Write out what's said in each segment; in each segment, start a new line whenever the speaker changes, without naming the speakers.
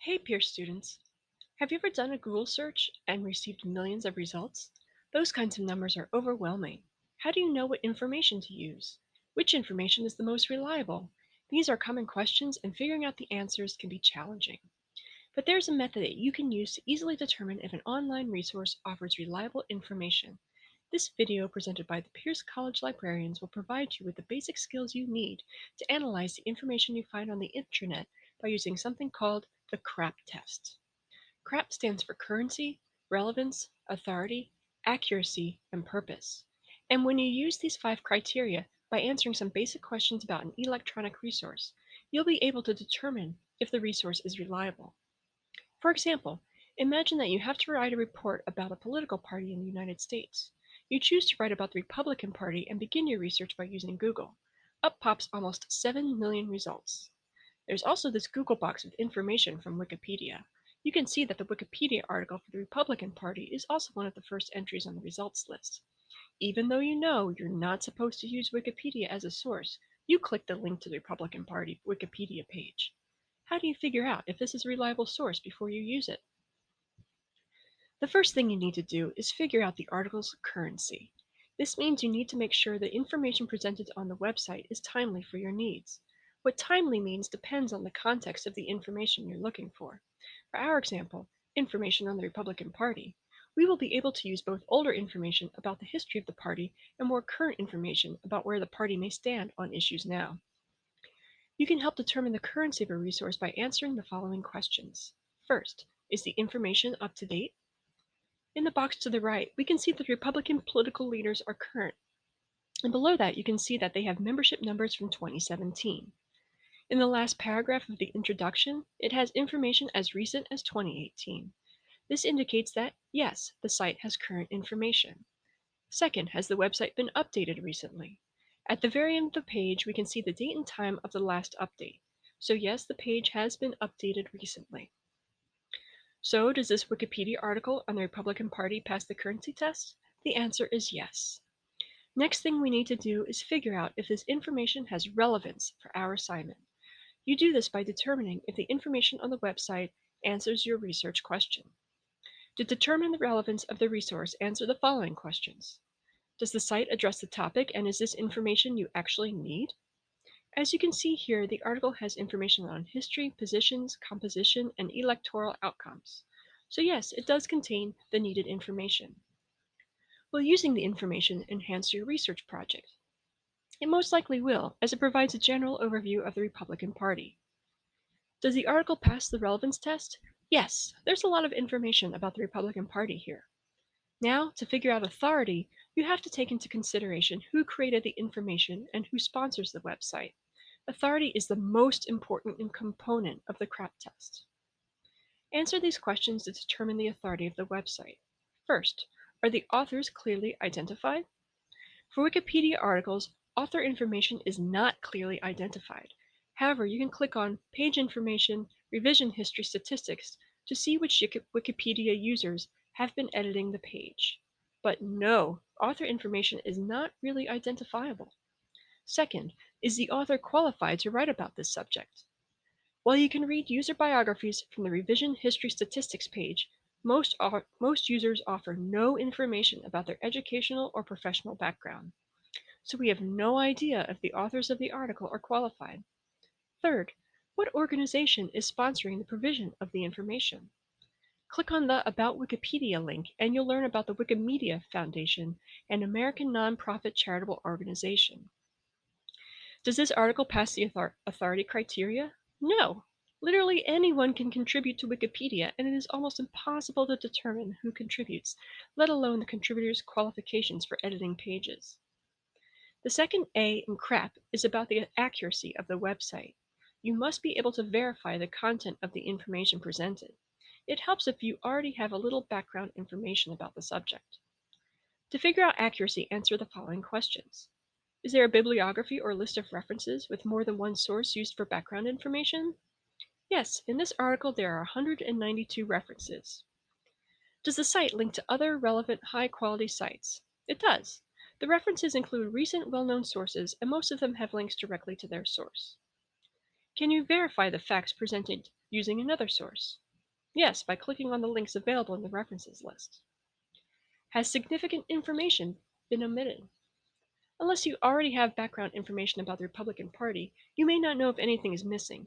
Hey, peer students. Have you ever done a Google search and received millions of results? Those kinds of numbers are overwhelming. How do you know what information to use? Which information is the most reliable? These are common questions, and figuring out the answers can be challenging. But there's a method that you can use to easily determine if an online resource offers reliable information. This video presented by the Pierce College librarians will provide you with the basic skills you need to analyze the information you find on the internet by using something called the CRAAP test. CRAAP stands for currency, relevance, authority, accuracy, and purpose. And when you use these 5 criteria by answering some basic questions about an electronic resource, you'll be able to determine if the resource is reliable. For example, imagine that you have to write a report about a political party in the United States. You choose to write about the Republican Party and begin your research by using Google. Up pops almost 7 million results. There's also this Google box with information from Wikipedia. You can see that the Wikipedia article for the Republican Party is also one of the first entries on the results list. Even though you know you're not supposed to use Wikipedia as a source, you click the link to the Republican Party Wikipedia page. How do you figure out if this is a reliable source before you use it? The first thing you need to do is figure out the article's currency. This means you need to make sure the information presented on the website is timely for your needs. What timely means depends on the context of the information you're looking for. For our example, information on the Republican Party, we will be able to use both older information about the history of the party and more current information about where the party may stand on issues now. You can help determine the currency of a resource by answering the following questions. First, is the information up to date? In the box to the right, we can see that Republican political leaders are current, and below that you can see that they have membership numbers from 2017. In the last paragraph of the introduction, it has information as recent as 2018. This indicates that, yes, the site has current information. Second, has the website been updated recently? At the very end of the page, we can see the date and time of the last update. So yes, the page has been updated recently. So does this Wikipedia article on the Republican Party pass the currency test? The answer is yes. Next thing we need to do is figure out if this information has relevance for our assignment. You do this by determining if the information on the website answers your research question. To determine the relevance of the resource, answer the following questions. Does the site address the topic, and is this information you actually need? As you can see here, the article has information on history, positions, composition, and electoral outcomes. So yes, it does contain the needed information. Will using the information enhance your research project? It most likely will, as it provides a general overview of the Republican Party. Does the article pass the relevance test? Yes, there's a lot of information about the Republican Party here. Now, to figure out authority, you have to take into consideration who created the information and who sponsors the website. Authority is the most important component of the CRAAP test. Answer these questions to determine the authority of the website. First, are the authors clearly identified? For Wikipedia articles, author information is not clearly identified. However, you can click on Page Information, Revision History Statistics to see which Wikipedia users have been editing the page. But no, author information is not really identifiable. Second, is the author qualified to write about this subject? While you can read user biographies from the Revision History Statistics page, most users offer no information about their educational or professional background. So we have no idea if the authors of the article are qualified. Third, what organization is sponsoring the provision of the information? Click on the About Wikipedia link and you'll learn about the Wikimedia Foundation, an American nonprofit charitable organization. Does this article pass the authority criteria? No. Literally anyone can contribute to Wikipedia, and it is almost impossible to determine who contributes, let alone the contributor's qualifications for editing pages. The second A in CRAAP is about the accuracy of the website. You must be able to verify the content of the information presented. It helps if you already have a little background information about the subject. To figure out accuracy, answer the following questions. Is there a bibliography or list of references with more than one source used for background information? Yes, in this article there are 192 references. Does the site link to other relevant high-quality sites? It does. The references include recent well-known sources, and most of them have links directly to their source. Can you verify the facts presented using another source? Yes, by clicking on the links available in the references list. Has significant information been omitted? Unless you already have background information about the Republican Party, you may not know if anything is missing.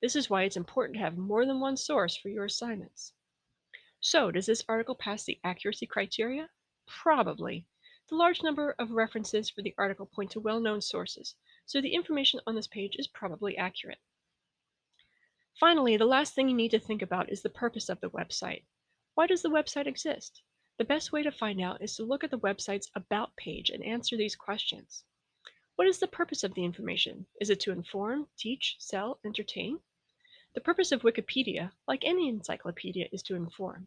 This is why it's important to have more than one source for your assignments. So, does this article pass the accuracy criteria? Probably. The large number of references for the article point to well-known sources, so the information on this page is probably accurate. Finally, the last thing you need to think about is the purpose of the website. Why does the website exist? The best way to find out is to look at the website's About page and answer these questions. What is the purpose of the information? Is it to inform, teach, sell, entertain? The purpose of Wikipedia, like any encyclopedia, is to inform.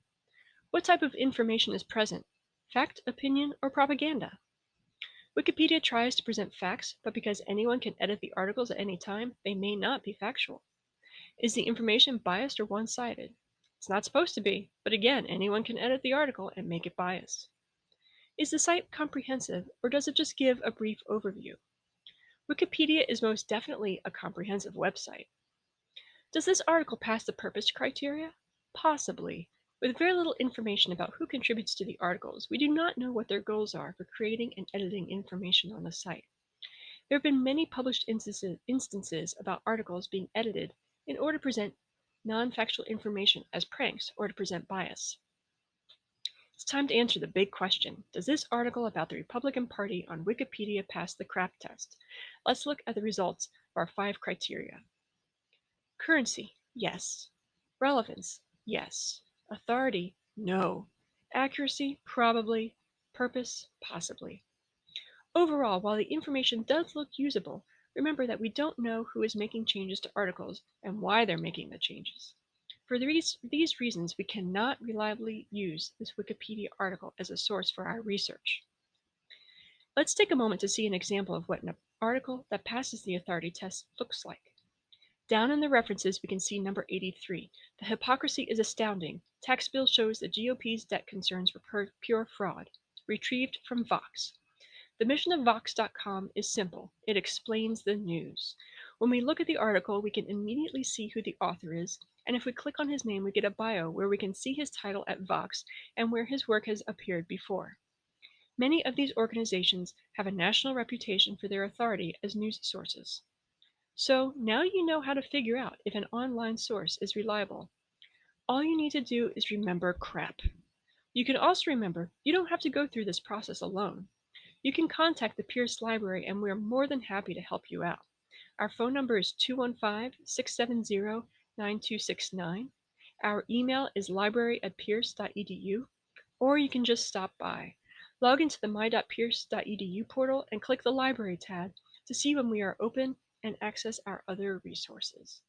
What type of information is present? Fact, opinion, or propaganda? Wikipedia tries to present facts, but because anyone can edit the articles at any time, they may not be factual. Is the information biased or one-sided? It's not supposed to be, but again, anyone can edit the article and make it biased. Is the site comprehensive, or does it just give a brief overview? Wikipedia is most definitely a comprehensive website. Does this article pass the purpose criteria? Possibly. With very little information about who contributes to the articles, we do not know what their goals are for creating and editing information on the site. There have been many published instances about articles being edited in order to present non-factual information as pranks or to present bias. It's time to answer the big question. Does this article about the Republican Party on Wikipedia pass the CRAAP test? Let's look at the results of our 5 criteria. Currency, yes. Relevance, yes. Authority, no. Accuracy, probably. Purpose, possibly. Overall, while the information does look usable, remember that we don't know who is making changes to articles and why they're making the changes. For these reasons, we cannot reliably use this Wikipedia article as a source for our research. Let's take a moment to see an example of what an article that passes the authority test looks like. Down in the references, we can see number 83. The hypocrisy is astounding. Tax bill shows the GOP's debt concerns were pure fraud. Retrieved from Vox. The mission of Vox.com is simple. It explains the news. When we look at the article, we can immediately see who the author is, and if we click on his name, we get a bio where we can see his title at Vox and where his work has appeared before. Many of these organizations have a national reputation for their authority as news sources. So now you know how to figure out if an online source is reliable. All you need to do is remember CRAAP. You can also remember you don't have to go through this process alone. You can contact the Pierce Library and we're more than happy to help you out. Our phone number is 215-670-9269. Our email is library@pierce.edu, or you can just stop by. Log into the my.pierce.edu portal and click the Library tab to see when we are open and access our other resources.